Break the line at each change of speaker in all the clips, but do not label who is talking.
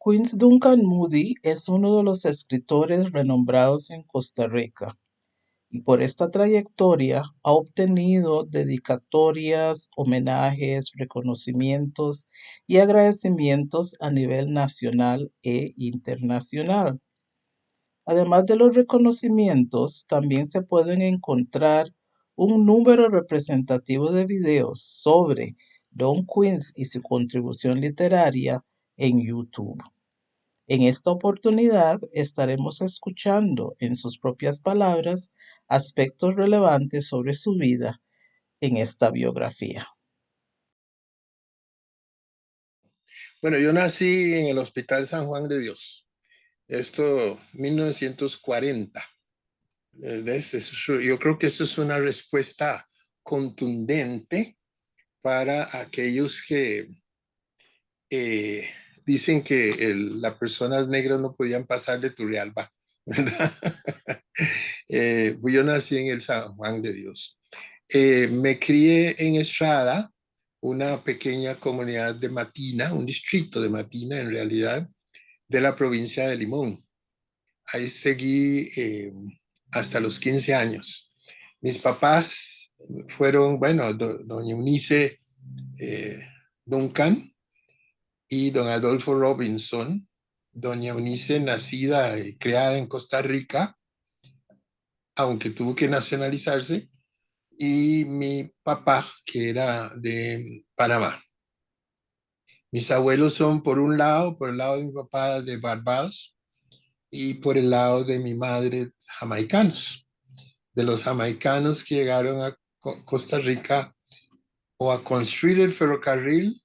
Quincy Duncan Moody es uno de los escritores renombrados en Costa Rica y por esta trayectoria ha obtenido dedicatorias, homenajes, reconocimientos y agradecimientos a nivel nacional e internacional. Además de los reconocimientos, también se pueden encontrar un número representativo de videos sobre Don Quince y su contribución literaria en YouTube. En esta oportunidad estaremos escuchando en sus propias palabras aspectos relevantes sobre su vida en esta biografía.
Bueno, yo nací en el Hospital San Juan de Dios. Esto, 1940. Yo creo que eso es una respuesta contundente para aquellos que eh, dicen que las personas negras no podían pasar de Turrialba, ¿verdad? Yo nací en el San Juan de Dios. Me crié en Estrada, una pequeña comunidad de Matina, un distrito de Matina en realidad, de la provincia de Limón. Ahí seguí hasta los 15 años. Mis papás fueron, bueno, doña Eunice eh, Duncan y don Adolfo Robinson. Doña Eunice, nacida y creada en Costa Rica, aunque tuvo que nacionalizarse, y mi papá, que era de Panamá. Mis abuelos son, por el lado de mi papá, de Barbados, y por el lado de mi madre, jamaicanos. De los jamaicanos que llegaron a Costa Rica o a construir el ferrocarril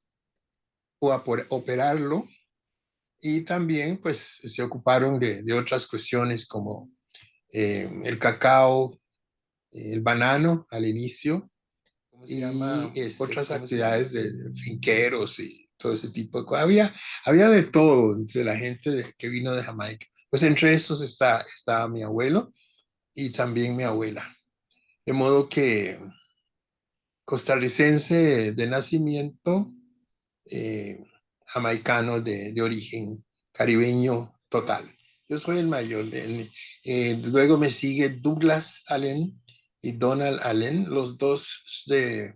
o a operarlo, y también pues se ocuparon de otras cuestiones como el cacao, el banano al inicio, y otras actividades de finqueros y todo ese tipo de cosas. Había de todo entre la gente que vino de Jamaica. Pues entre estos está mi abuelo y también mi abuela. De modo que costarricense de nacimiento, eh, jamaicano de origen, caribeño total. Yo soy el mayor. Luego me sigue Douglas Allen y Donald Allen, los dos de...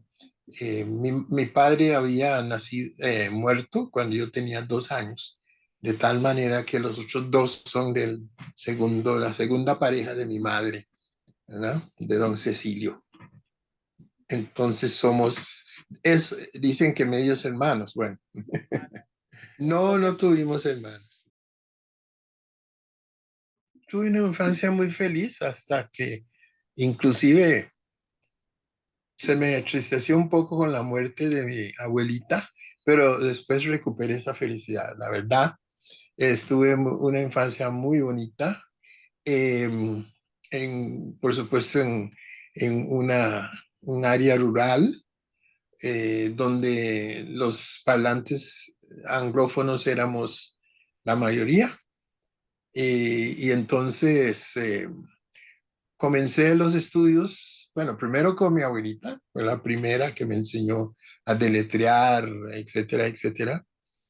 mi padre había nacido, muerto cuando yo tenía 2 años, de tal manera que los otros dos son la segunda pareja de mi madre, ¿verdad? De don Cecilio. Entonces dicen que medios hermanos. Bueno, no tuvimos hermanos. Tuve una infancia muy feliz hasta que inclusive se me entristeció un poco con la muerte de mi abuelita, pero después recuperé esa felicidad. La verdad, estuve una infancia muy bonita, eh, por supuesto en un área rural, donde los parlantes anglófonos éramos la mayoría. Y entonces comencé los estudios, bueno, primero con mi abuelita, fue la primera que me enseñó a deletrear, etcétera, etcétera.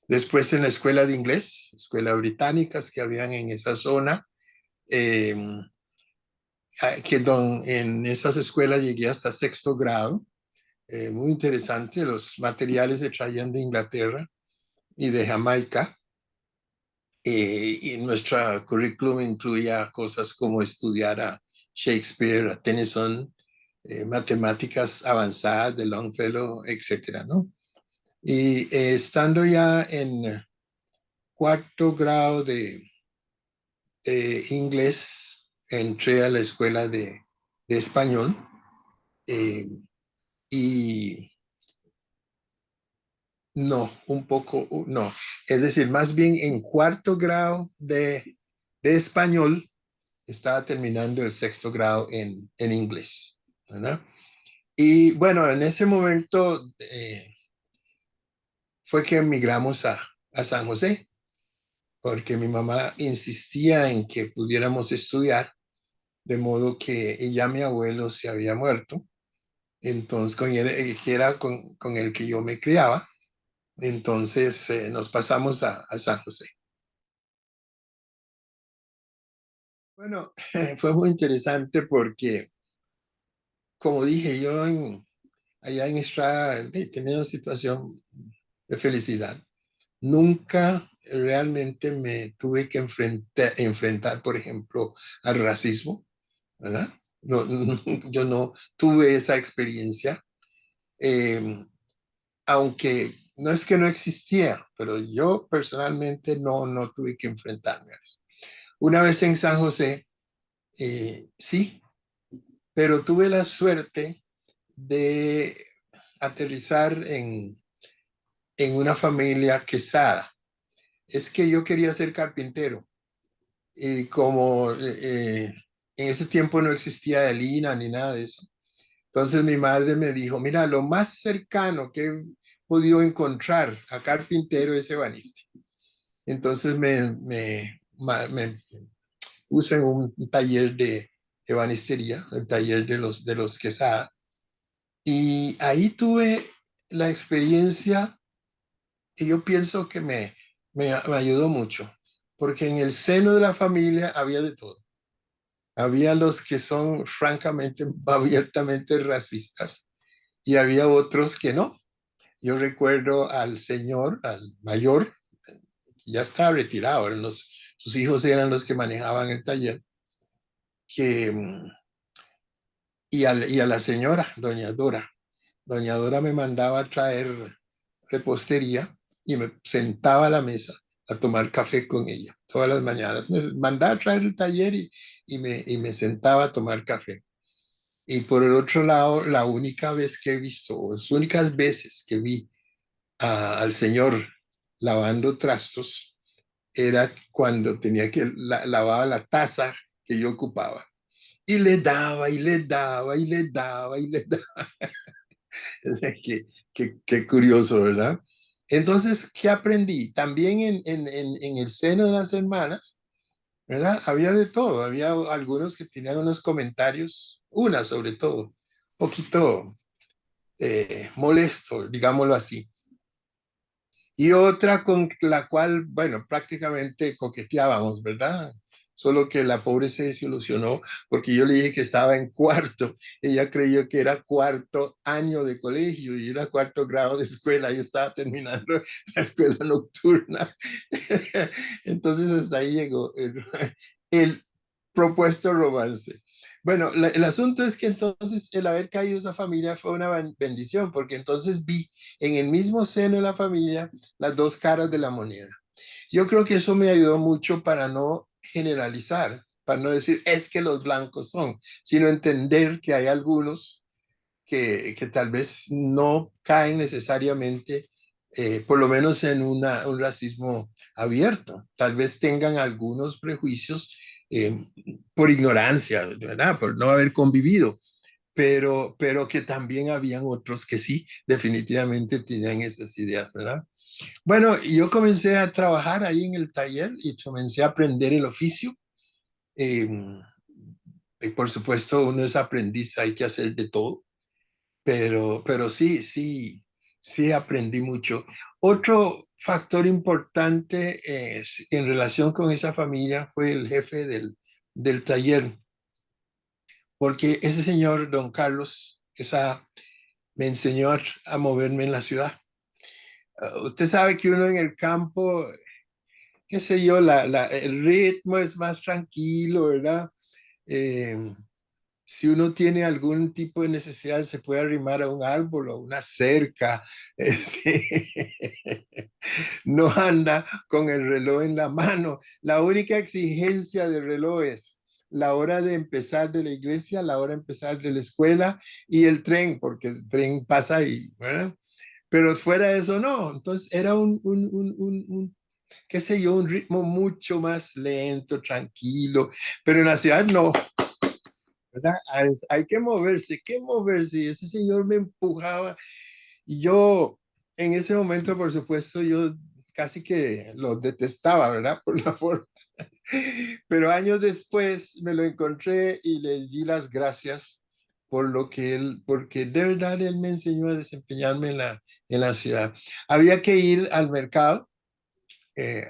Después en la escuela de inglés, escuelas británicas que habían en esa zona, eh, en esas escuelas llegué hasta sexto grado. Muy interesante, los materiales se traían de Inglaterra y de Jamaica. Y nuestra currículum incluía cosas como estudiar a Shakespeare, a Tennyson, matemáticas avanzadas de Longfellow, etcétera, ¿no? Y estando ya en cuarto grado de inglés, entré a la escuela de español, eh, y no, un poco, no. Es decir, más bien en cuarto grado de español estaba terminando el sexto grado en inglés, ¿verdad? Y bueno, en ese momento fue que emigramos a San José, porque mi mamá insistía en que pudiéramos estudiar, de modo que ya mi abuelo se había muerto entonces que era con el que yo me criaba. Entonces nos pasamos a San José. Bueno, fue muy interesante porque, como dije, allá en Estrada tenía una situación de felicidad. Nunca realmente me tuve que enfrentar, por ejemplo, al racismo, ¿verdad? No, yo no tuve esa experiencia, eh, aunque no es que no existía, pero yo personalmente no tuve que enfrentarme a eso. Una vez en San José, sí, pero tuve la suerte de aterrizar en una familia quesada. Es que yo quería ser carpintero y como en ese tiempo no existía el INA ni nada de eso, entonces mi madre me dijo, mira, lo más cercano que he podido encontrar a carpintero es ebanista. Entonces me puse en un taller de ebanistería, el taller de los Quesada, y ahí tuve la experiencia que yo pienso que me ayudó mucho, porque en el seno de la familia había de todo. Había los que son francamente, abiertamente racistas y había otros que no. Yo recuerdo al señor, al mayor, que ya estaba retirado, sus hijos eran los que manejaban el taller, que, y a la señora, doña Dora. Doña Dora me mandaba a traer repostería y me sentaba a la mesa a tomar café con ella todas las mañanas. Me mandaba a traer el taller y me sentaba a tomar café. Y por el otro lado, la única vez que he visto, o las únicas veces que vi al señor lavando trastos, era cuando tenía que lavar la taza que yo ocupaba. Y le daba, y le daba, y le daba, y le daba. Qué curioso, ¿verdad? Entonces, ¿qué aprendí? También en el seno de las hermanas, ¿verdad? Había de todo. Había algunos que tenían unos comentarios, una sobre todo, un poquito molesto, digámoslo así. Y otra con la cual, bueno, prácticamente coqueteábamos, ¿verdad? Solo que la pobre se desilusionó porque yo le dije que estaba en cuarto. Ella creyó que era cuarto año de colegio y era cuarto grado de escuela. Yo estaba terminando la escuela nocturna. Entonces hasta ahí llegó el propuesto romance. Bueno, el asunto es que entonces el haber caído esa familia fue una bendición, porque entonces vi en el mismo seno de la familia las dos caras de la moneda. Yo creo que eso me ayudó mucho para no generalizar, para no decir es que los blancos son, sino entender que hay algunos que tal vez no caen necesariamente, por lo menos en un racismo abierto. Tal vez tengan algunos prejuicios por ignorancia, ¿verdad? Por no haber convivido, pero que también habían otros que sí, definitivamente tenían esas ideas, ¿verdad? Bueno, y yo comencé a trabajar ahí en el taller y comencé a aprender el oficio. eh, y por supuesto, uno es aprendiz, hay que hacer de todo, pero sí aprendí mucho. Otro factor importante en relación con esa familia fue el jefe del taller, porque ese señor, don Carlos, me enseñó a moverme en la ciudad. Usted sabe que uno en el campo, qué sé yo, el ritmo es más tranquilo, ¿verdad? Eh, si uno tiene algún tipo de necesidad, se puede arrimar a un árbol o a una cerca. este, no anda con el reloj en la mano. La única exigencia del reloj es la hora de empezar de la iglesia, la hora de empezar de la escuela y el tren, porque el tren pasa ahí, ¿verdad? Pero fuera de eso, no. Entonces era qué sé yo, un ritmo mucho más lento, tranquilo. Pero en la ciudad no, ¿verdad? Hay que moverse. Y ese señor me empujaba y yo, en ese momento, por supuesto, yo casi que lo detestaba, ¿verdad? Por la forma. Pero años después me lo encontré y le di las gracias porque de verdad él me enseñó a desempeñarme en la ciudad. Había que ir al mercado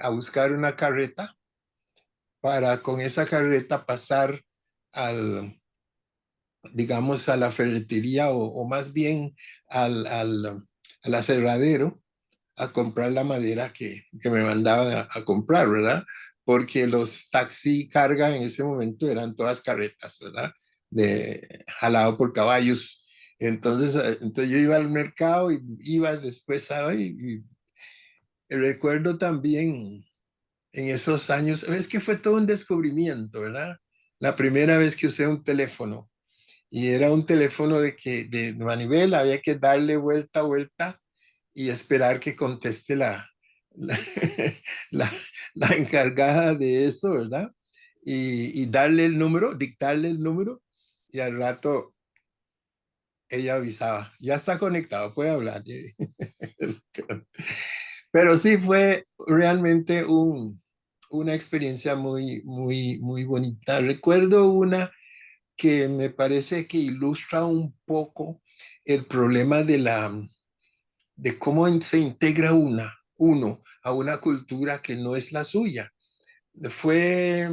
a buscar una carreta para con esa carreta pasar al, digamos, a la ferretería o más bien al aserradero a comprar la madera que me mandaban a comprar, ¿verdad? Porque los taxi carga en ese momento eran todas carretas, ¿verdad? Jalado por caballos. Entonces yo iba al mercado y iba después, ¿sabes? Y recuerdo también en esos años, es que fue todo un descubrimiento, ¿verdad? La primera vez que usé un teléfono y era un teléfono de manivela, había que darle vuelta a vuelta y esperar que conteste la, la, la encargada de eso, ¿verdad? Y darle el número, dictarle el número y al rato ella avisaba, ya está conectado, puede hablar. Pero sí fue realmente una experiencia muy bonita. Recuerdo una que me parece que ilustra un poco el problema de cómo se integra uno a una cultura que no es la suya. Fue,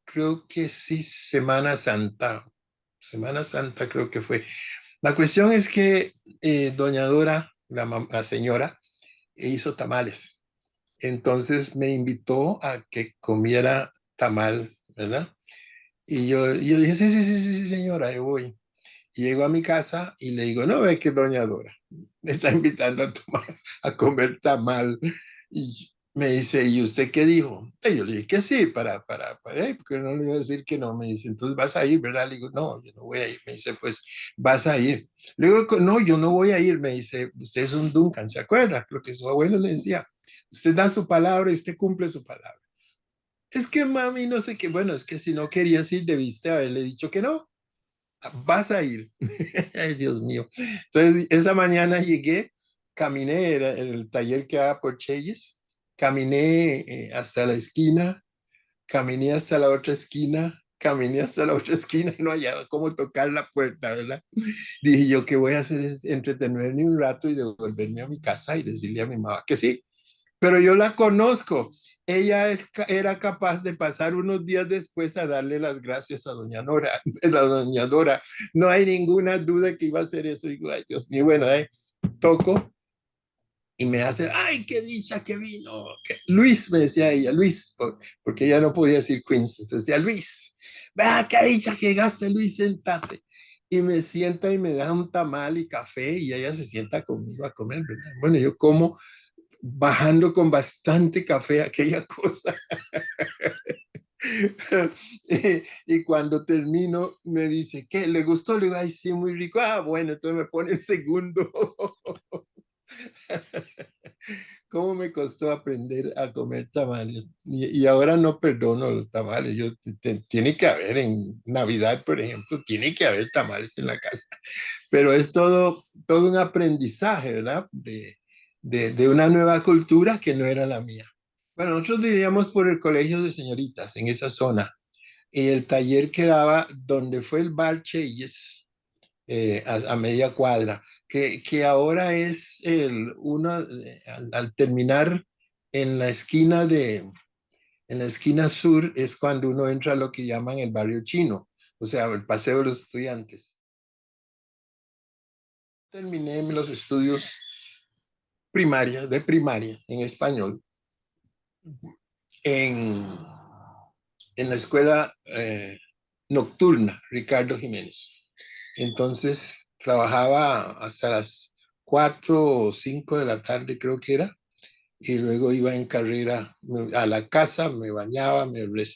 creo que sí, Semana Santa creo que fue. La cuestión es que doña Dora, la señora, hizo tamales. Entonces me invitó a que comiera tamal, ¿verdad? Y yo dije, sí, sí, sí, sí, sí, señora, yo voy. Y llego a mi casa y le digo, no, ve que doña Dora me está invitando a comer tamal. Y me dice, ¿y usted qué dijo? Y yo le dije que sí, porque no le iba a decir que no. Me dice, entonces vas a ir, ¿verdad? Le digo, no, yo no voy a ir. Me dice, pues vas a ir. Le digo, no, yo no voy a ir. Me dice, usted es un Duncan, ¿se acuerda? Lo que su abuelo le decía, usted da su palabra y usted cumple su palabra. Es que mami, no sé qué, bueno, es que si no querías ir, debiste haberle dicho que no. Vas a ir. Ay, Dios mío. Entonces, esa mañana llegué, caminé, era el taller que daba por Cheyes, caminé hasta la esquina, caminé hasta la otra esquina, caminé hasta la otra esquina y no hallaba cómo tocar la puerta, ¿verdad? Dije yo, ¿qué voy a hacer? Es entretenerme un rato y devolverme a mi casa y decirle a mi mamá que sí, pero yo la conozco. Era capaz de pasar unos días después a darle las gracias a doña Nora, a doña Dora. No hay ninguna duda que iba a hacer eso. Digo, ay, Dios mío, bueno, toco y me hace, ay, qué dicha que vino. Luis, me decía ella, Luis, porque ella no podía decir Quincy, entonces decía, Luis, vea, qué dicha que llegaste, Luis, sentate. Y me sienta y me da un tamal y café y ella se sienta conmigo a comer, ¿verdad? Bueno, yo como bajando con bastante café aquella cosa. Y cuando termino me dice, ¿qué? ¿Le gustó? Le digo, ay, sí, muy rico. Ah, bueno, entonces me pone el segundo. ¿Cómo me costó aprender a comer tamales? Y ahora no perdono los tamales. Tiene que haber en Navidad, por ejemplo, tiene que haber tamales en la casa. Pero es todo un aprendizaje, ¿verdad? De una nueva cultura que no era la mía. Bueno, nosotros vivíamos por el colegio de señoritas en esa zona y el taller quedaba donde fue el bar Cheyes, a media cuadra, que ahora es al terminar en la esquina en la esquina sur es cuando uno entra a lo que llaman el barrio chino, o sea, el paseo de los estudiantes. Terminé los estudios de primaria en español en, en la escuela nocturna Ricardo Jiménez. Entonces trabajaba hasta las 4 o 5 de la tarde, creo que era, y luego iba en carrera a la casa, me bañaba,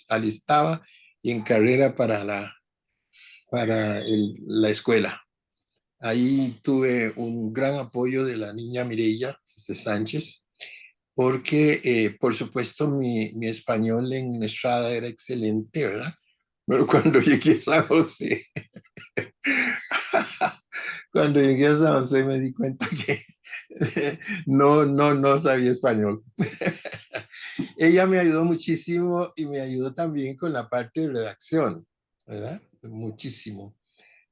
alistaba y en carrera para la escuela. Ahí tuve un gran apoyo de la niña Mireya Sánchez, porque por supuesto mi español en la estrada era excelente, ¿verdad? Pero cuando llegué a San José, cuando llegué a San José me di cuenta que no sabía español. Ella me ayudó muchísimo y me ayudó también con la parte de redacción, ¿verdad? Muchísimo.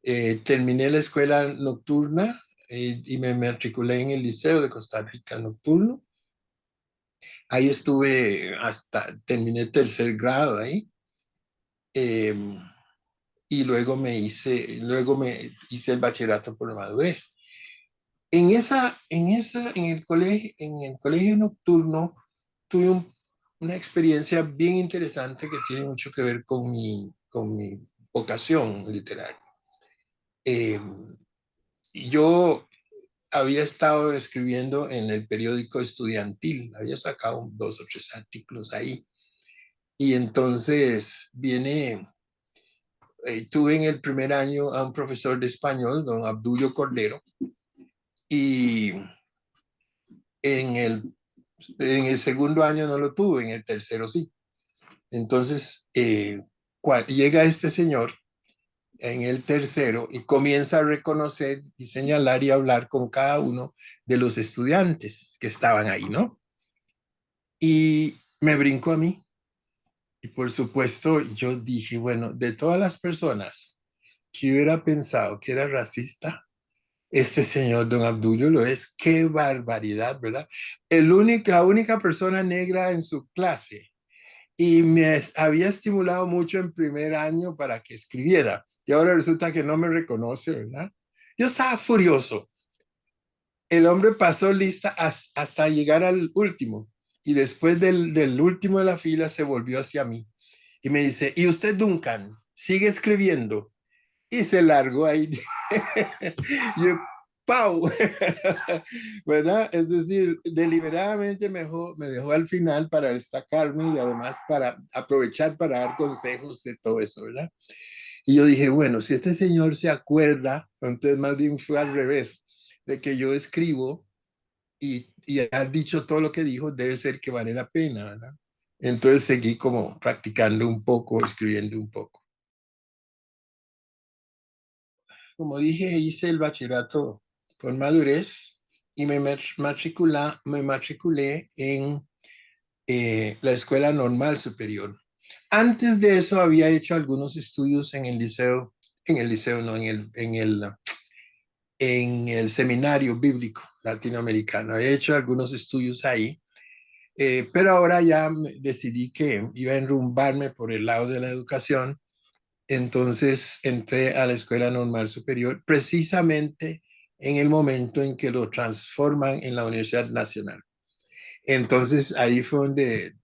Terminé la escuela nocturna y me matriculé en el Liceo de Costa Rica nocturno. Ahí estuve hasta, terminé tercer grado ahí. eh, y luego me hice el bachillerato por madurez. En el colegio nocturno tuve una experiencia bien interesante que tiene mucho que ver con mi vocación literaria. Eh, yo había estado escribiendo en el periódico estudiantil, había sacado 2 o 3 artículos ahí. Y entonces tuve en el primer año a un profesor de español, don Abdulio Cordero, y en el, en el segundo año no lo tuve, en el tercero sí. Entonces, llega este señor en el tercero y comienza a reconocer y señalar y hablar con cada uno de los estudiantes que estaban ahí, ¿no? Y me brincó a mí. Y por supuesto, yo dije, bueno, de todas las personas que hubiera pensado que era racista, este señor Don Abdullo lo es. Qué barbaridad, ¿verdad? La única persona negra en su clase. Y me había estimulado mucho en primer año para que escribiera. Y ahora resulta que no me reconoce, ¿verdad? Yo estaba furioso. El hombre pasó lista hasta llegar al último. Y después del último de la fila se volvió hacia mí. Y me dice, ¿y usted, Duncan, sigue escribiendo? Y se largó ahí. Yo, ¡pau! ¿Verdad? Es decir, deliberadamente me dejó al final para destacarme y además para aprovechar para dar consejos de todo eso, ¿verdad? Y yo dije, bueno, si este señor se acuerda, entonces más bien fue al revés, de que yo escribo y ha dicho todo lo que dijo, debe ser que vale la pena, ¿verdad? Entonces seguí como practicando un poco, escribiendo un poco. Como dije, hice el bachillerato por madurez y me matriculé en la Escuela Normal Superior. Antes de eso había hecho algunos estudios en el liceo no, en el seminario bíblico latinoamericano. Había hecho algunos estudios ahí, pero ahora ya decidí que iba a enrumbarme por el lado de la educación. Entonces entré a la Escuela Normal Superior precisamente en el momento en que lo transforman en la Universidad Nacional. Entonces ahí fue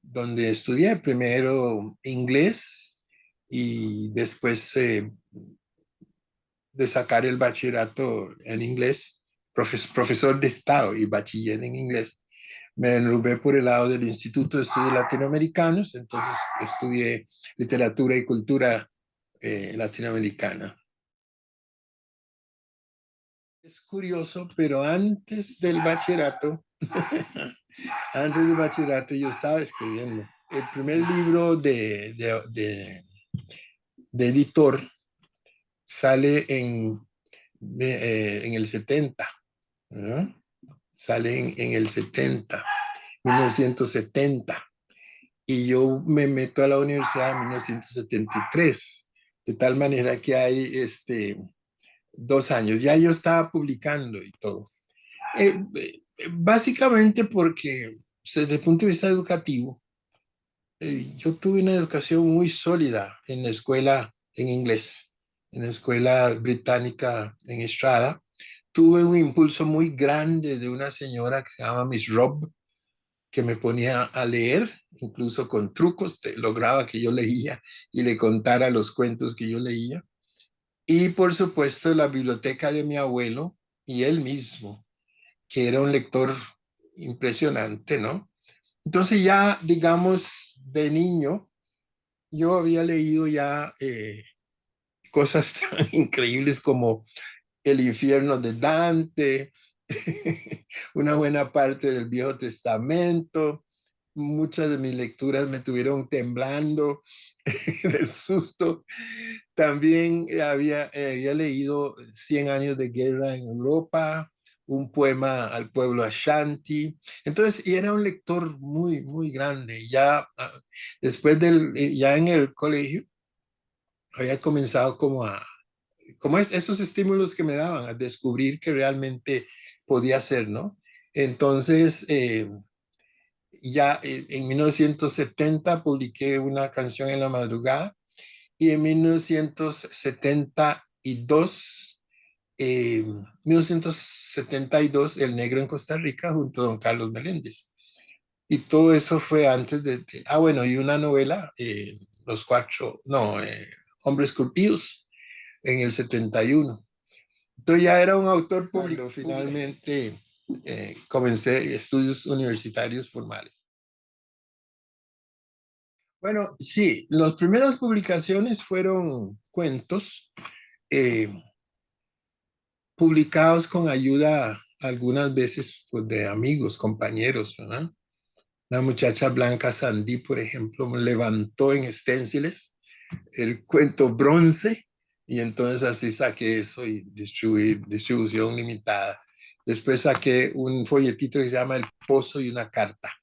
donde estudié primero inglés y después de sacar el bachillerato en inglés, profesor de Estado y bachiller en inglés, me enrubé por el lado del Instituto de Estudios Latinoamericanos, entonces estudié literatura y cultura latinoamericana. Es curioso, pero antes del bachillerato yo estaba escribiendo. El primer libro de editor sale en el 70, ¿no? Sale en el 70, 1970. Y yo me meto a la universidad en 1973, de tal manera que hay 2 años. Ya yo estaba publicando y todo. Básicamente porque desde el punto de vista educativo, yo tuve una educación muy sólida en la escuela en inglés, en la escuela británica en Estrada. Tuve un impulso muy grande de una señora que se llama Miss Robb, que me ponía a leer, incluso con trucos, lograba que yo leía y le contara los cuentos que yo leía. Y por supuesto la biblioteca de mi abuelo y él mismo, que era un lector impresionante, ¿no? Entonces ya, digamos, de niño, yo había leído ya cosas tan increíbles como El infierno de Dante, una buena parte del Viejo Testamento. Muchas de mis lecturas me tuvieron temblando del susto. También había leído Cien años de guerra en Europa, un poema al pueblo Ashanti. Entonces, y era un lector muy, muy grande. Ya ya en el colegio, había comenzado como como es, esos estímulos que me daban a descubrir que realmente podía ser, ¿no? Entonces, ya en 1970 publiqué una canción en la madrugada y en 1972, 1972 El Negro en Costa Rica junto a don Carlos Meléndez. Y todo eso fue antes bueno, y una novela, Los Cuatro, no, Hombres Curtidos, en el 71. Entonces ya era un autor público. Finalmente comencé estudios universitarios formales. Bueno, sí, las primeras publicaciones fueron cuentos eh, publicados con ayuda algunas veces pues, de amigos, compañeros, ¿verdad? La muchacha Blanca Sandí, por ejemplo, levantó en esténciles el cuento Bronce y entonces así saqué eso y distribución limitada. Después saqué un folletito que se llama El Pozo y una carta.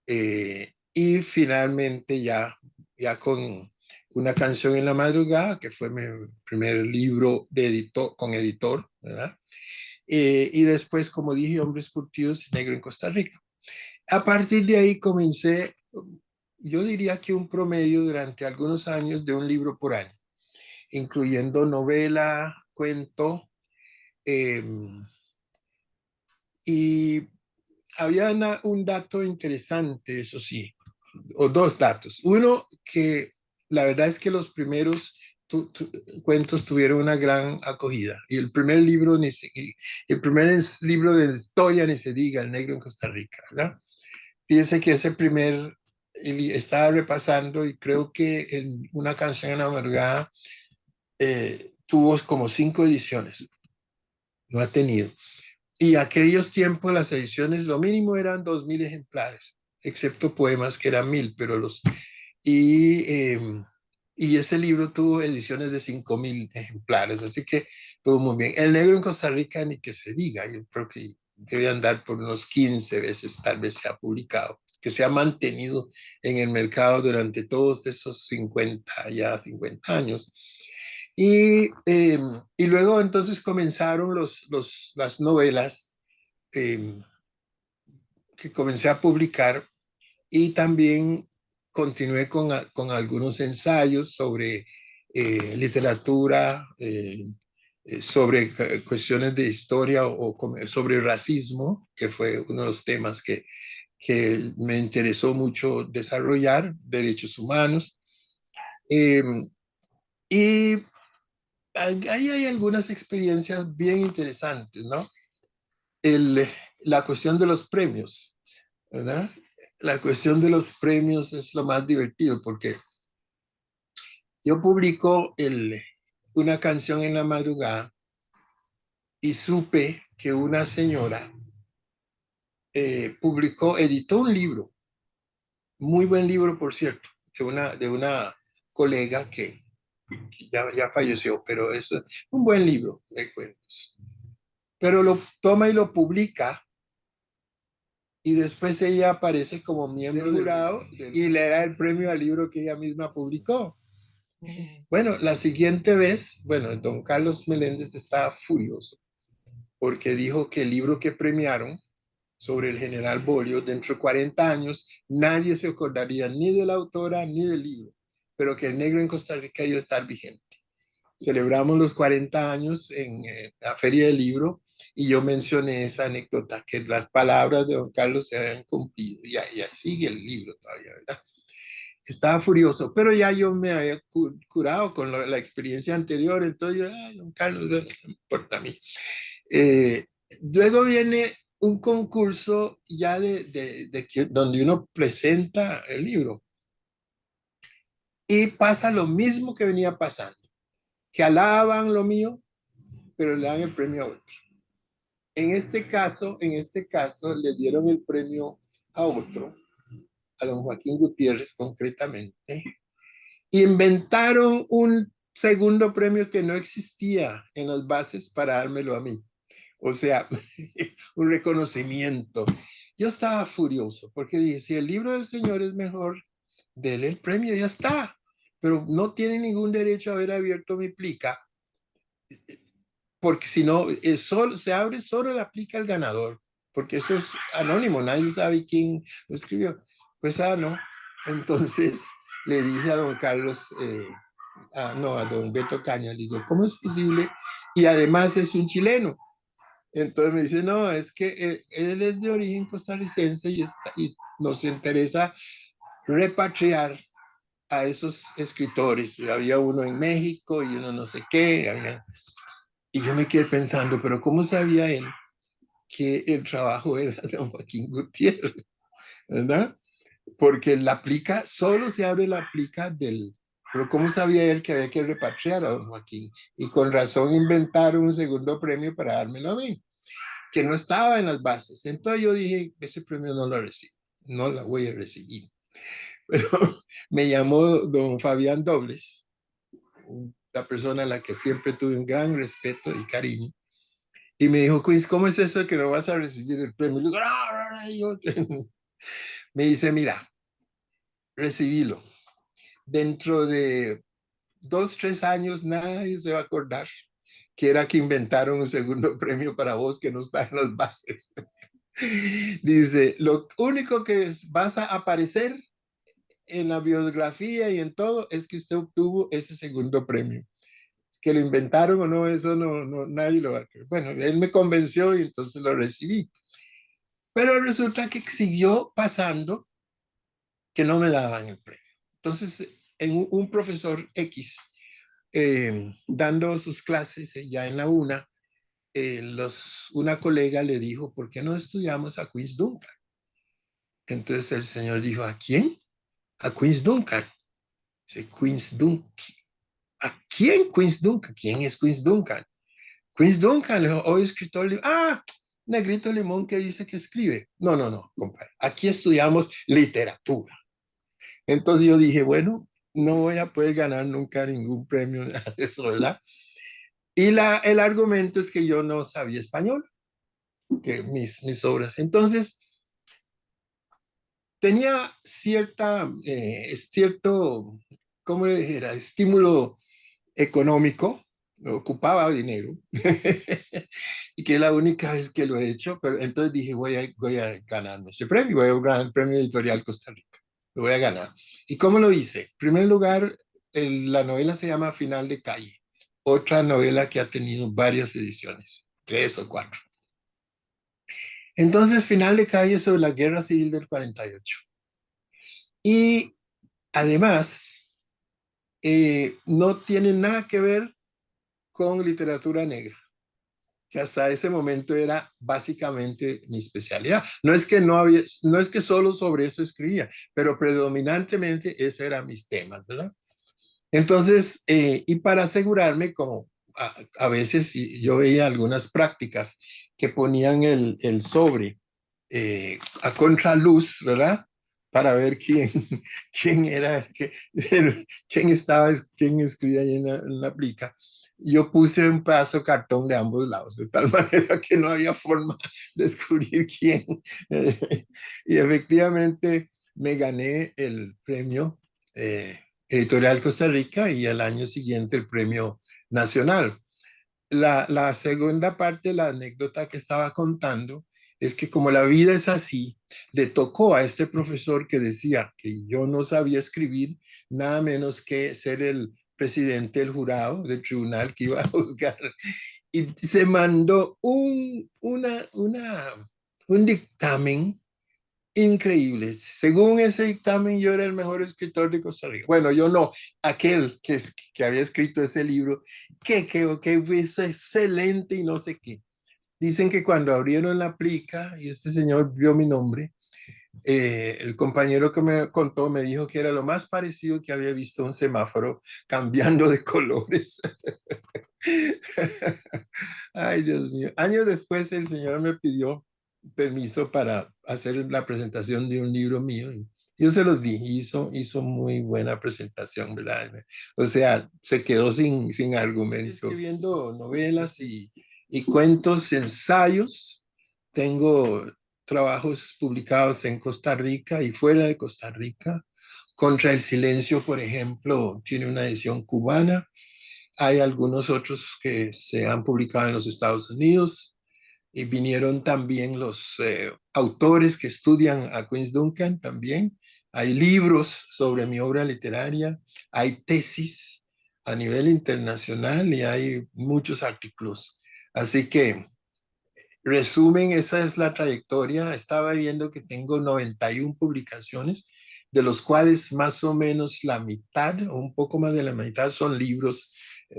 Y finalmente ya con una canción en la madrugada, que fue mi primer libro con editor, ¿verdad? Y después, como dije, Hombres Curtidos y Negro en Costa Rica. A partir de ahí comencé, yo diría que un promedio durante algunos años de un libro por año, incluyendo novela, cuento, eh, y había un dato interesante, eso sí, o dos datos. Uno, que la verdad es que los primeros cuentos tuvieron una gran acogida. Y el primer libro, el primer libro de historia, ni se diga, El Negro en Costa Rica, ¿verdad? Fíjese que ese primer, estaba repasando y creo que en una canción en la madrugada tuvo como 5 ediciones. No ha tenido. Y aquellos tiempos las ediciones, lo mínimo eran 2000 ejemplares, excepto poemas que eran 1000, pero y, eh, y ese libro tuvo ediciones de 5000 ejemplares, así que estuvo muy bien. El Negro en Costa Rica, ni que se diga, yo creo que debe andar por unos 15 veces, tal vez se ha publicado, que se ha mantenido en el mercado durante todos esos 50 años. Y luego entonces comenzaron las novelas eh, que comencé a publicar y también continué con algunos ensayos sobre literatura, sobre cuestiones de historia sobre racismo, que fue uno de los temas que me interesó mucho desarrollar, derechos humanos. Eh, y ahí hay algunas experiencias bien interesantes, ¿no? El, la cuestión de los premios, ¿verdad? La cuestión de los premios es lo más divertido porque yo publico una canción en la madrugada y supe que una señora editó un libro, muy buen libro por cierto, de una colega que ya falleció, pero es un buen libro de cuentos. Pero lo toma y lo publica y después ella aparece como miembro del jurado y le da el premio al libro que ella misma publicó. Bueno, la siguiente vez, bueno, don Carlos Meléndez estaba furioso porque dijo que el libro que premiaron sobre el general Bolio, dentro de 40 años, nadie se acordaría ni de la autora ni del libro, pero que el negro en Costa Rica iba a estar vigente. Celebramos los 40 años en la Feria del Libro y yo mencioné esa anécdota, que las palabras de don Carlos se habían cumplido y ahí sigue el libro todavía, ¿verdad? Estaba furioso, pero ya yo me había curado con la experiencia anterior, entonces yo, ay, don Carlos, no me importa a mí. Luego viene un concurso ya donde uno presenta el libro y pasa lo mismo que venía pasando, que alaban lo mío, pero le dan el premio a otro. En este caso le dieron el premio a otro, a don Joaquín Gutiérrez concretamente, inventaron un segundo premio que no existía en las bases para dármelo a mí. O sea, un reconocimiento. Yo estaba furioso porque dije, si el libro del Señor es mejor, dele el premio, ya está. Pero no tiene ningún derecho a haber abierto mi plica porque si no, se abre, solo le aplica al ganador, porque eso es anónimo, nadie sabe quién lo escribió. Pues, no. Entonces le dije a don Carlos, no, a don Beto Caña, le digo, ¿cómo es posible? Y además es un chileno. Entonces me dice, no, es que él es de origen costarricense y nos interesa repatriar a esos escritores. Había uno en México y uno no sé qué. Y yo me quedé pensando, pero ¿cómo sabía él que el trabajo era de don Joaquín Gutiérrez? ¿Verdad? Porque la aplica, solo se abre la aplica del... Pero ¿cómo sabía él que había que repatriar a don Joaquín? Y con razón inventaron un segundo premio para dármelo a mí, que no estaba en las bases. Entonces yo dije, ese premio no lo recibo, no la voy a recibir. Pero me llamó don Fabián Dobles, la persona a la que siempre tuve un gran respeto y cariño, y me dijo, Quiz, ¿cómo es eso de que no vas a recibir el premio? Y le digo, me dice, mira, recibílo. Dentro de 2, 3 años nadie se va a acordar que era que inventaron un segundo premio para vos que no está en las bases. Dice, lo único que vas a aparecer en la biografía y en todo es que usted obtuvo ese segundo premio. Que lo inventaron o no, eso no, nadie lo va a creer. Bueno, él me convenció y entonces lo recibí. Pero resulta que siguió pasando que no me daban el premio. Entonces, un profesor X, dando sus clases ya en la UNA, una colega le dijo, ¿por qué no estudiamos a Queens Duncan? Entonces el señor dijo, ¿a quién? A Queens Duncan. Dice, Queens Duncan. ¿A quién Queens Duncan? ¿Quién es Queens Duncan? Queens Duncan, hoy escritor, Negrito Limón que dice que escribe. No, compadre. Aquí estudiamos literatura. Entonces yo dije, bueno, no voy a poder ganar nunca ningún premio de eso, ¿verdad? Y el argumento es que yo no sabía español, que mis obras. Entonces, tenía cierto, ¿cómo le dijera? Estímulo económico, ocupaba dinero, y que es la única vez que lo he hecho, pero entonces dije, voy a ganarme ese premio, voy a ganar el premio editorial Costa Rica, lo voy a ganar. ¿Y cómo lo hice? En primer lugar, la novela se llama Final de Calle, otra novela que ha tenido varias ediciones, 3 o 4. Entonces, Final de Calle sobre la Guerra Civil del 48. Y además, no tiene nada que ver con literatura negra, que hasta ese momento era básicamente mi especialidad. No es que solo sobre eso escribía, pero predominantemente ese eran mis temas, ¿verdad? Entonces, y para asegurarme, como a veces yo veía algunas prácticas que ponían el sobre a contraluz, ¿verdad? Para ver quién era, quién escribía ahí en la plica. Yo puse un pedazo de cartón de ambos lados, de tal manera que no había forma de descubrir quién. Y efectivamente me gané el premio Editorial Costa Rica y al año siguiente el premio nacional. La segunda parte de la anécdota que estaba contando es que como la vida es así, le tocó a este profesor que decía que yo no sabía escribir nada menos que ser el presidente del jurado del tribunal que iba a juzgar y se mandó un dictamen increíble. Según ese dictamen, yo era el mejor escritor de Costa Rica. Bueno, yo no, aquel que había escrito ese libro, que fue excelente y no sé qué. Dicen que cuando abrieron la plica y este señor vio mi nombre, el compañero que me contó me dijo que era lo más parecido que había visto un semáforo cambiando de colores. Ay, Dios mío. Años después el señor me pidió permiso para hacer la presentación de un libro mío. Y yo se los di, hizo muy buena presentación, ¿verdad? O sea, se quedó sin argumento. Escribiendo novelas y cuentos, ensayos. Tengo trabajos publicados en Costa Rica y fuera de Costa Rica. Contra el Silencio, por ejemplo, tiene una edición cubana. Hay algunos otros que se han publicado en los Estados Unidos y vinieron también los autores que estudian a Queens Duncan también. Hay libros sobre mi obra literaria, hay tesis a nivel internacional y hay muchos artículos. Así que, resumen, esa es la trayectoria. Estaba viendo que tengo 91 publicaciones, de los cuales más o menos la mitad, o un poco más de la mitad, son libros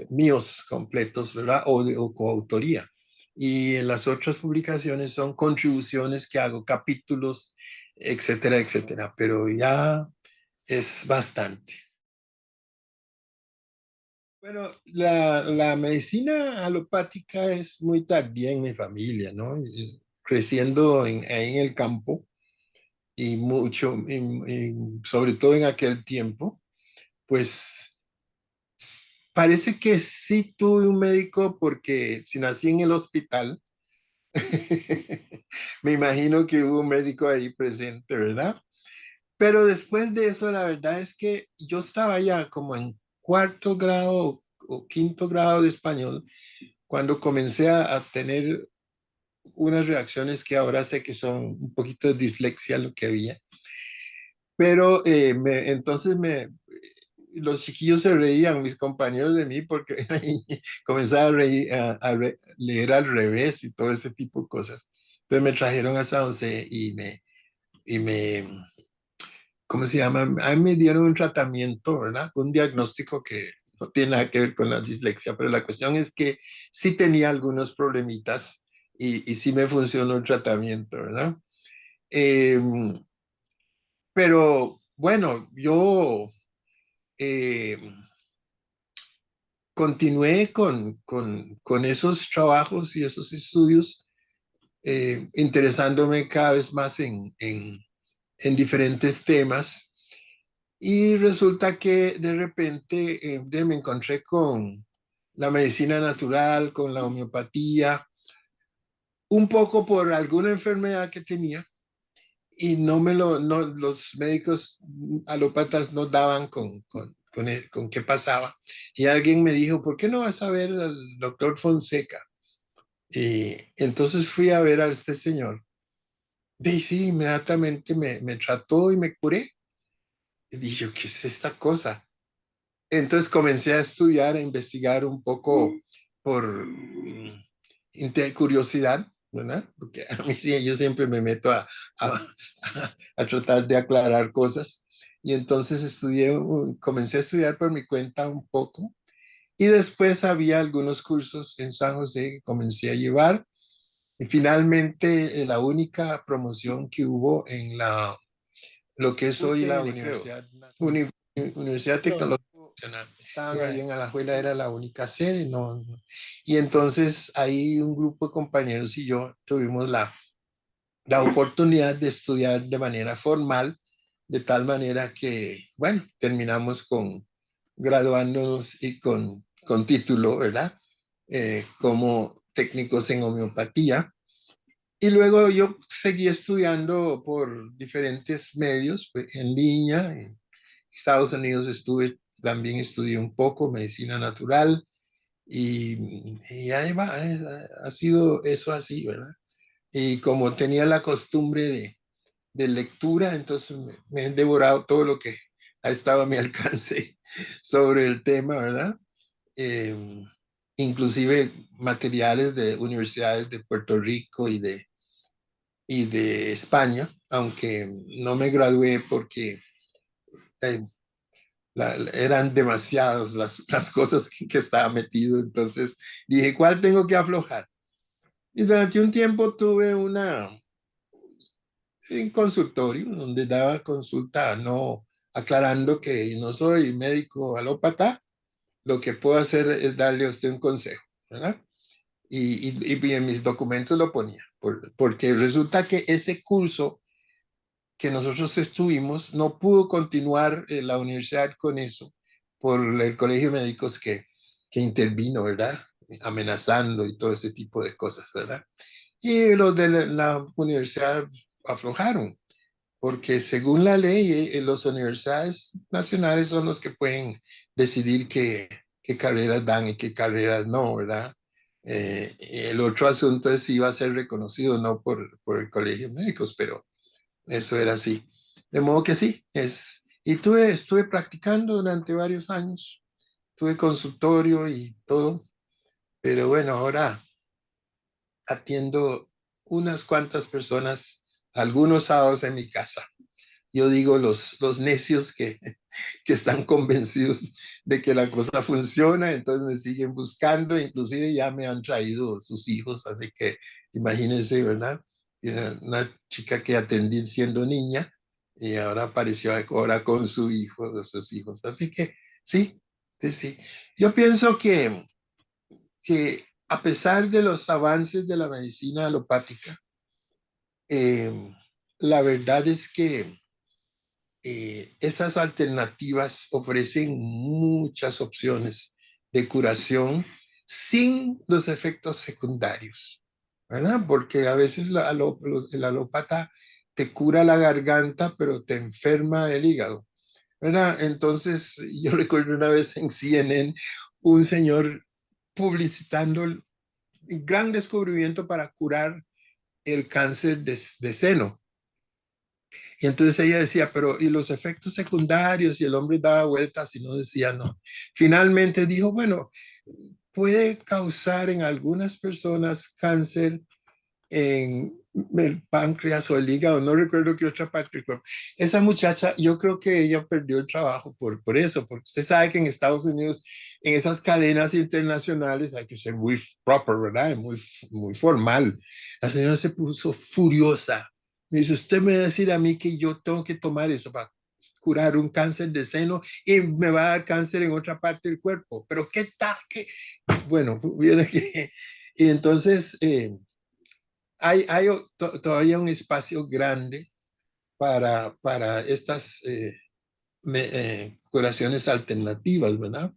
míos completos, ¿verdad? O coautoría. Y las otras publicaciones son contribuciones que hago, capítulos, etcétera, etcétera. Pero ya es bastante. Bueno, la medicina alopática es muy tardía en mi familia, ¿no? Creciendo ahí en el campo y mucho, sobre todo en aquel tiempo, pues parece que sí tuve un médico porque si nací en el hospital, me imagino que hubo un médico ahí presente, ¿verdad? Pero después de eso, la verdad es que yo estaba ya como en cuarto grado o quinto grado de español cuando comencé a tener unas reacciones que ahora sé que son un poquito de dislexia lo que había. Pero entonces los chiquillos se reían, mis compañeros de mí, porque comenzaba a, leer al revés y todo ese tipo de cosas. Entonces me trajeron a San José y me, ¿cómo se llama? A mí me dieron un tratamiento, ¿verdad? Un diagnóstico que no tiene nada que ver con la dislexia, pero la cuestión es que sí tenía algunos problemitas y sí me funcionó el tratamiento, ¿verdad? Eh, pero bueno, yo eh, continué con esos trabajos y esos estudios, interesándome cada vez más en diferentes temas. Y resulta que de repente me encontré con la medicina natural, con la homeopatía, un poco por alguna enfermedad que tenía y no, los médicos alópatas no daban con qué pasaba. Y alguien me dijo, ¿por qué no vas a ver al doctor Fonseca? Y entonces fui a ver a este señor. Y sí, inmediatamente me trató y me curé. Y dije, ¿qué es esta cosa? Entonces comencé a estudiar, a investigar un poco por curiosidad, ¿verdad? Porque a mí sí, yo siempre me meto a, a tratar de aclarar cosas. Y entonces comencé a estudiar por mi cuenta un poco. Y después había algunos cursos en San José que comencé a llevar. Y finalmente, la única promoción que hubo en lo que es hoy la Universidad Tecnológica Nacional. Estaban ahí en Alajuela, era la única sede, y entonces ahí un grupo de compañeros y yo tuvimos la oportunidad de estudiar de manera formal, de tal manera que, bueno, terminamos graduándonos y con título, ¿verdad? Como técnicos en homeopatía. Y luego yo seguí estudiando por diferentes medios, pues, en línea. En Estados Unidos también estudié un poco medicina natural y ahí va, ha sido eso así, ¿verdad? Y como tenía la costumbre de lectura, entonces me he devorado todo lo que ha estado a mi alcance sobre el tema, ¿verdad? Eh, Inclusive materiales de universidades de Puerto Rico y de España, aunque no me gradué porque eh, eran demasiadas las cosas que estaba metido, entonces dije, ¿cuál tengo que aflojar? Y durante un tiempo tuve un consultorio donde daba consulta, no aclarando que no soy médico alópata, lo que puedo hacer es darle a usted un consejo, ¿verdad? Y en mis documentos lo ponía, porque resulta que ese curso que nosotros estuvimos, no pudo continuar la universidad con eso por el colegio de médicos que intervino, ¿verdad? Amenazando y todo ese tipo de cosas, ¿verdad? Y los de la universidad aflojaron, porque según la ley, las universidades nacionales son los que pueden decidir qué carreras dan y qué carreras no, ¿verdad? El otro asunto es si iba a ser reconocido o no por el Colegio de Médicos, pero eso era así. De modo que sí, y estuve practicando durante varios años, tuve consultorio y todo, pero bueno, ahora atiendo unas cuantas personas algunos sábados en mi casa. Yo digo los necios que están convencidos de que la cosa funciona, entonces me siguen buscando, inclusive ya me han traído sus hijos, así que imagínense, ¿verdad? Y una chica que atendí siendo niña y ahora apareció ahora con su hijo, de sus hijos. Así que sí, sí, sí. Yo pienso que a pesar de los avances de la medicina alopática, la verdad es que estas alternativas ofrecen muchas opciones de curación sin los efectos secundarios, ¿verdad? Porque a veces el alópata te cura la garganta, pero te enferma el hígado, ¿verdad? Entonces, yo recuerdo una vez en CNN un señor publicitando el gran descubrimiento para curar el cáncer de seno. Y entonces ella decía, pero ¿y los efectos secundarios? Y el hombre daba vueltas y no decía no. Finalmente dijo, bueno, puede causar en algunas personas cáncer en el páncreas o el hígado, no recuerdo qué otra parte del cuerpo. Esa muchacha, yo creo que ella perdió el trabajo por eso, porque usted sabe que en Estados Unidos, en esas cadenas internacionales hay que ser muy proper, ¿verdad? Muy formal. La señora se puso furiosa. Me dice, usted me va a decir a mí que yo tengo que tomar eso para curar un cáncer de seno y me va a dar cáncer en otra parte del cuerpo. Pero ¿qué tal? ¿Qué? Bueno, viene que... Y entonces, hay todavía un espacio grande para estas curaciones alternativas, ¿verdad?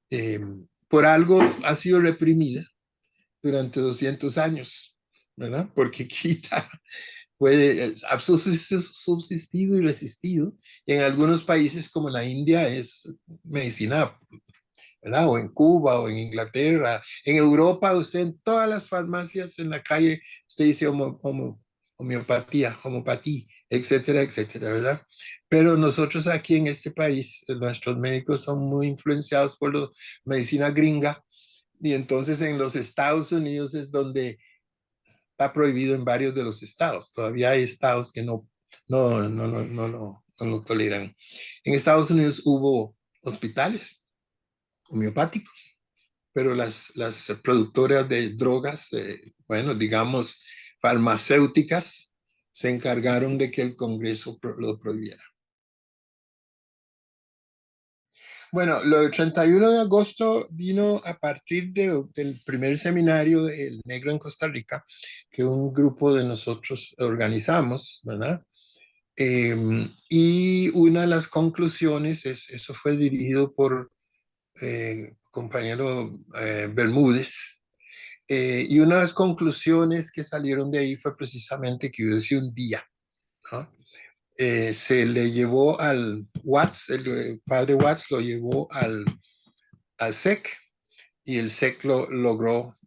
Eh, por algo ha sido reprimida durante 200 años, ¿verdad? Porque quita, ha subsistido y resistido. En algunos países como la India es medicina, ¿verdad? O en Cuba o en Inglaterra. En Europa, usted en todas las farmacias en la calle, usted dice homeopatía, homopatía, etcétera, etcétera, ¿verdad? Pero nosotros aquí en este país, nuestros médicos son muy influenciados por la medicina gringa y entonces en los Estados Unidos es donde está prohibido en varios de los estados. Todavía hay estados que no lo toleran. En Estados Unidos hubo hospitales homeopáticos, pero las productoras de drogas, bueno, digamos, farmacéuticas, se encargaron de que el Congreso lo prohibiera. Bueno, lo del 31 de agosto vino a partir del primer seminario del Negro en Costa Rica, que un grupo de nosotros organizamos, ¿verdad? Y una de las conclusiones, eso fue dirigido por compañero Bermúdez. Y una de las conclusiones que salieron de ahí fue precisamente que hubiese un día, ¿no? Se le llevó al Watts, el padre Watts lo llevó al SEC y el SEC logró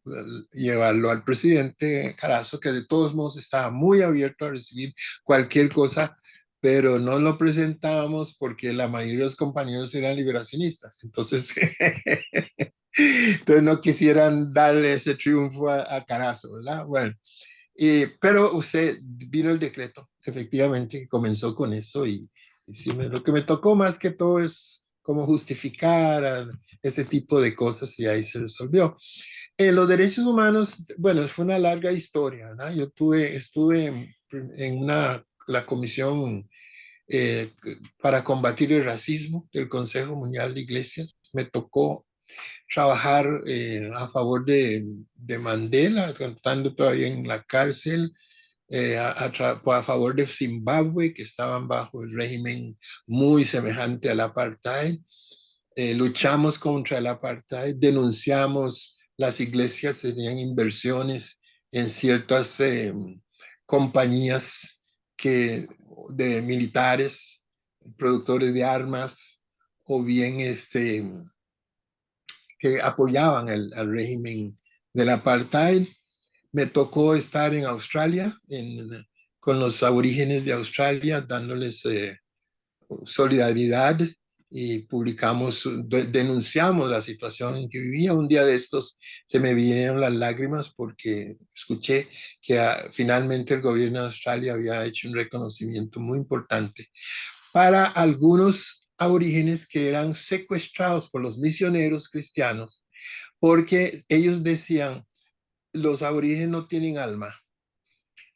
llevarlo al presidente Carazo, que de todos modos estaba muy abierto a recibir cualquier cosa, pero no lo presentábamos porque la mayoría de los compañeros eran liberacionistas. Entonces, entonces no quisieran darle ese triunfo a Carazo, ¿verdad? Bueno, pero usted vino el decreto, efectivamente, comenzó con eso y sí, lo que me tocó más que todo es cómo justificar ese tipo de cosas y ahí se resolvió. Los derechos humanos, bueno, fue una larga historia, ¿no? Estuve la comisión para combatir el racismo del Consejo Mundial de Iglesias. Me tocó trabajar a favor de Mandela, estando todavía en la cárcel, a favor de Zimbabue, que estaban bajo el régimen muy semejante al apartheid. Luchamos contra el apartheid, denunciamos las iglesias tenían inversiones en ciertas compañías de militares, productores de armas, o bien que apoyaban al régimen del apartheid. Me tocó estar en Australia, con los aborígenes de Australia, dándoles solidaridad y publicamos, denunciamos la situación en que vivía. Un día de estos se me vinieron las lágrimas porque escuché que finalmente el gobierno de Australia había hecho un reconocimiento muy importante para algunos aborígenes que eran secuestrados por los misioneros cristianos porque ellos decían, los aborígenes no tienen alma.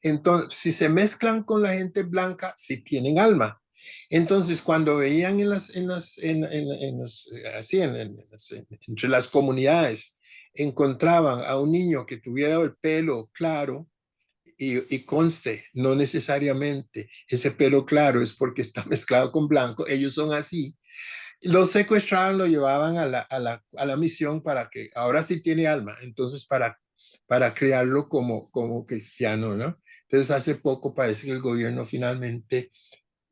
Entonces, si se mezclan con la gente blanca, sí tienen alma. Entonces, cuando veían entre las comunidades, encontraban a un niño que tuviera el pelo claro, y conste, no necesariamente ese pelo claro es porque está mezclado con blanco, ellos son así, lo secuestraban, lo llevaban a la misión para que ahora sí tiene alma, entonces para crearlo como cristiano, ¿no? Entonces hace poco parece que el gobierno finalmente,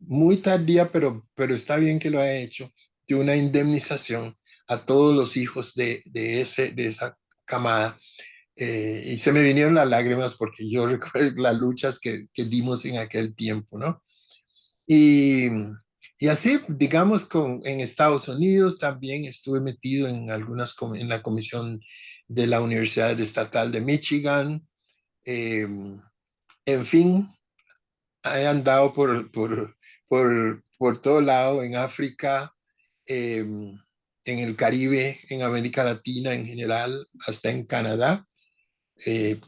muy tardía, pero está bien que lo ha hecho, dio una indemnización a todos los hijos de esa camada. Y se me vinieron las lágrimas porque yo recuerdo las luchas que dimos en aquel tiempo, ¿no? Y, y así, digamos, en Estados Unidos también estuve metido en la comisión de la Universidad Estatal de Michigan. eh, en fin, he andado por todo lado, en África, eh, en el Caribe, en América Latina en general, hasta en Canadá,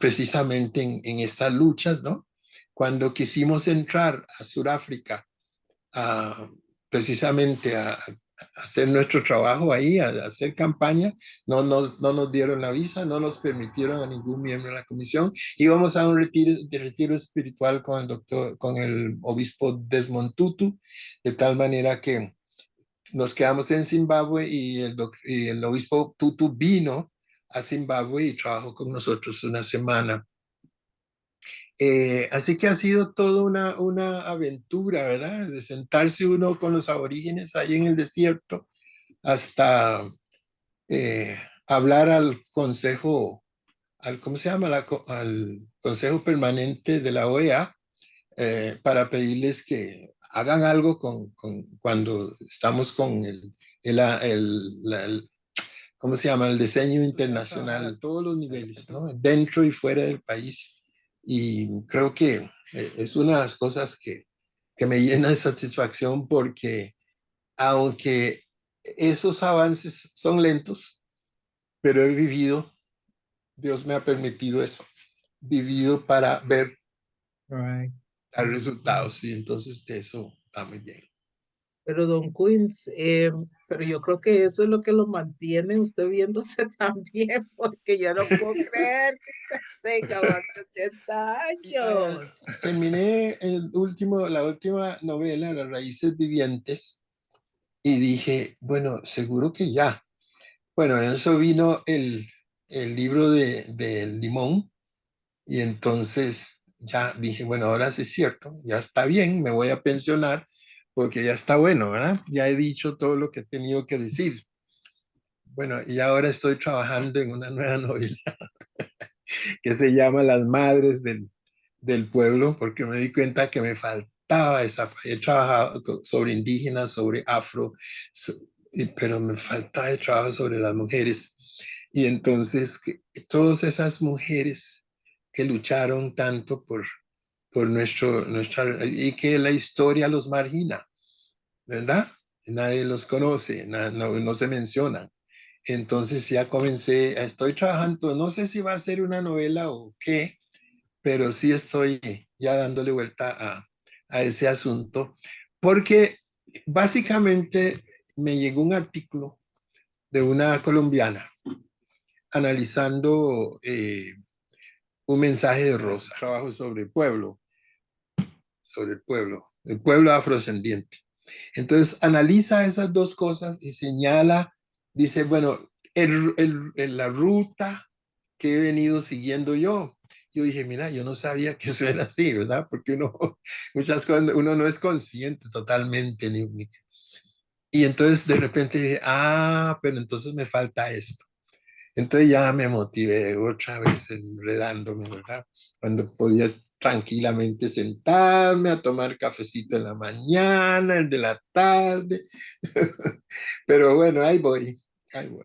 precisamente en estas luchas, ¿no? Cuando quisimos entrar a Sudáfrica, a, precisamente a hacer nuestro trabajo ahí, a hacer campaña. No nos dieron la visa, no nos permitieron a ningún miembro de la comisión. Íbamos a un retiro espiritual con el obispo Desmond Tutu, de tal manera que nos quedamos en Zimbabue y el obispo Tutu vino a Zimbabue y trabajó con nosotros una semana. Así que ha sido toda una aventura, ¿verdad? De sentarse uno con los aborígenes ahí en el desierto hasta eh, hablar al consejo, ¿cómo se llama? Al consejo permanente de la OEA, para pedirles que hagan algo cuando estamos con ¿cómo se llama? El diseño internacional a todos los niveles, ¿no? Dentro y fuera del país. Y creo que es una de las cosas que me llena de satisfacción porque aunque esos avances son lentos, pero he vivido, Dios me ha permitido eso, vivido para ver
Right.
resultados y entonces de eso está muy bien.
Pero don Queens, pero yo creo que eso es lo que lo mantiene usted viéndose tan bien, porque yo no puedo creer que usted tenga más de 80 años.
Terminé la última novela, Las Raíces Vivientes, y dije, bueno, seguro que ya. Bueno, en eso vino el libro de Limón, y entonces ya dije, bueno, ahora sí es cierto, ya está bien, me voy a pensionar, porque ya está bueno, ¿verdad? Ya he dicho todo lo que he tenido que decir. Bueno, y ahora estoy trabajando en una nueva novela que se llama Las Madres del Pueblo, porque me di cuenta que me faltaba esa. He trabajado sobre indígenas, sobre afro, pero me faltaba el trabajo sobre las mujeres. Y entonces, todas esas mujeres que lucharon tanto por y que la historia los margina, ¿verdad? Nadie los conoce, no se mencionan. Entonces ya estoy trabajando, no sé si va a ser una novela o qué, pero sí estoy ya dándole vuelta a ese asunto, porque básicamente me llegó un artículo de una colombiana analizando un mensaje de Rosa, trabajo el pueblo afrodescendiente. Entonces analiza esas dos cosas y señala, dice, bueno, la ruta que he venido siguiendo yo. Yo dije, mira, yo no sabía que eso era así, ¿verdad? Porque muchas cosas, uno no es consciente totalmente. Y entonces de repente dije, pero entonces me falta esto. Entonces ya me motivé otra vez enredándome, ¿verdad? Cuando podía tranquilamente sentarme a tomar cafecito en la mañana, el de la tarde. Pero bueno, ahí voy, ahí voy.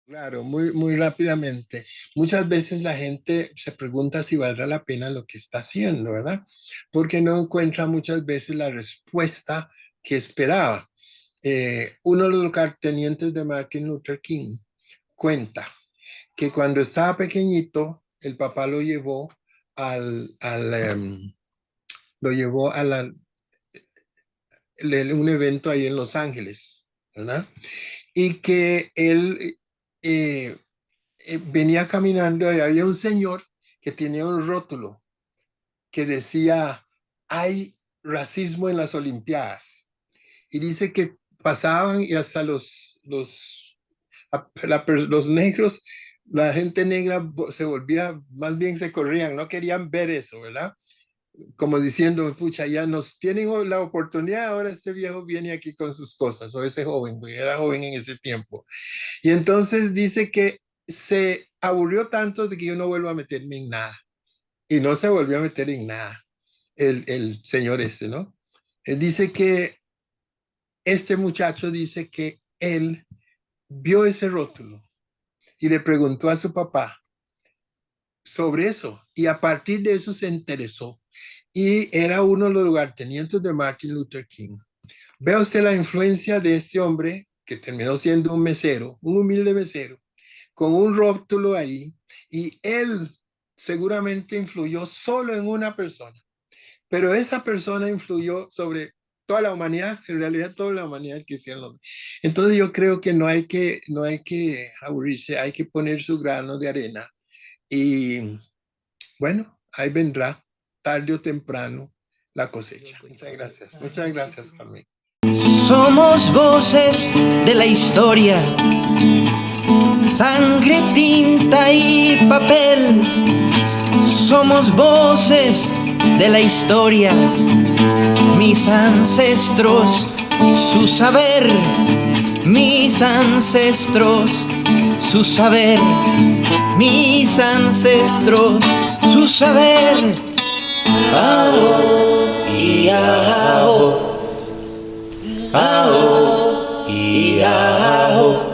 Claro, muy rápidamente. Muchas veces la gente se pregunta si valdrá la pena lo que está haciendo, ¿verdad? Porque no encuentra muchas veces la respuesta que esperaba. Uno de los lugartenientes de Martin Luther King cuenta que cuando estaba pequeñito, el papá lo llevó lo llevó a un evento ahí en Los Ángeles, ¿verdad? Y que él eh, venía caminando y había un señor que tenía un rótulo que decía, hay racismo en las Olimpiadas. Y dice que pasaban y hasta los negros, la gente negra se volvía, más bien se corrían, no querían ver eso, ¿verdad? Como diciendo, pucha, ya nos tienen la oportunidad, ahora este viejo viene aquí con sus cosas, o ese joven, porque era joven en ese tiempo. Y entonces dice que se aburrió tanto de que yo no vuelvo a meterme en nada. Y no se volvió a meter en nada el señor este, ¿no? Él dice que este muchacho dice que él vio ese rótulo y le preguntó a su papá sobre eso y a partir de eso se interesó y era uno de los lugartenientes de Martin Luther King. Vea usted la influencia de este hombre que terminó siendo un mesero, un humilde mesero, con un rótulo ahí y él seguramente influyó solo en una persona, pero esa persona influyó sobre toda la humanidad, en realidad toda la humanidad que hicieron los... Entonces yo creo que no hay que aburrirse, hay que poner su grano de arena y bueno, ahí vendrá tarde o temprano la cosecha. Muchas gracias, Carmen.
Somos voces de la historia, sangre, tinta y papel. Somos voces de la historia, mis ancestros, su saber, mis ancestros, su saber, mis ancestros, su saber. Ao y ao, ao y ao.